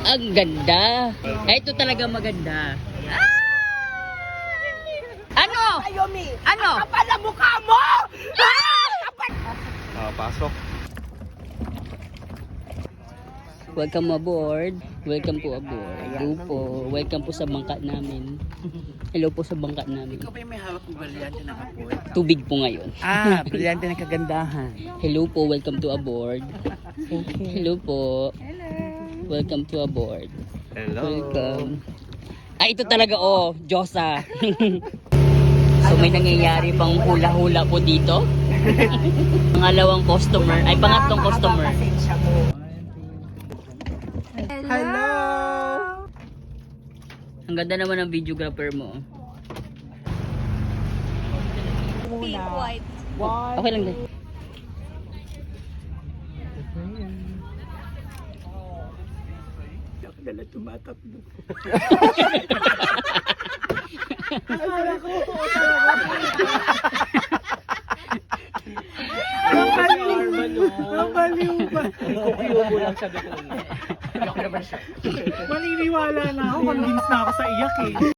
Ang ganda. Ito talaga maganda. Ano? Ano? Kapal ang mukha mo! Pasok. Welcome aboard. Welcome po aboard. Hello po. Welcome po sa bangka namin. Hello po sa bangka namin. Ikaw ba yung may hawak ng brilyante ng apoy? Tubig po ngayon. Brilyante ng kagandahan. Hello po. Welcome to aboard. Hello po. Welcome to aboard. Hello. Welcome. Ay, ito talaga Diyosa. So may nangyayari pang hula-hula po dito. Pangalawang customer, ay pangatlong customer. Hello! Ang ganda naman ng videographer mo. Pink, white. Okay lang din. Dala tumatakbo. Ang baliw ba? Kukuyo mo lang sabi ko. Maniniwala na ako. Convinced na ako sa iyak eh.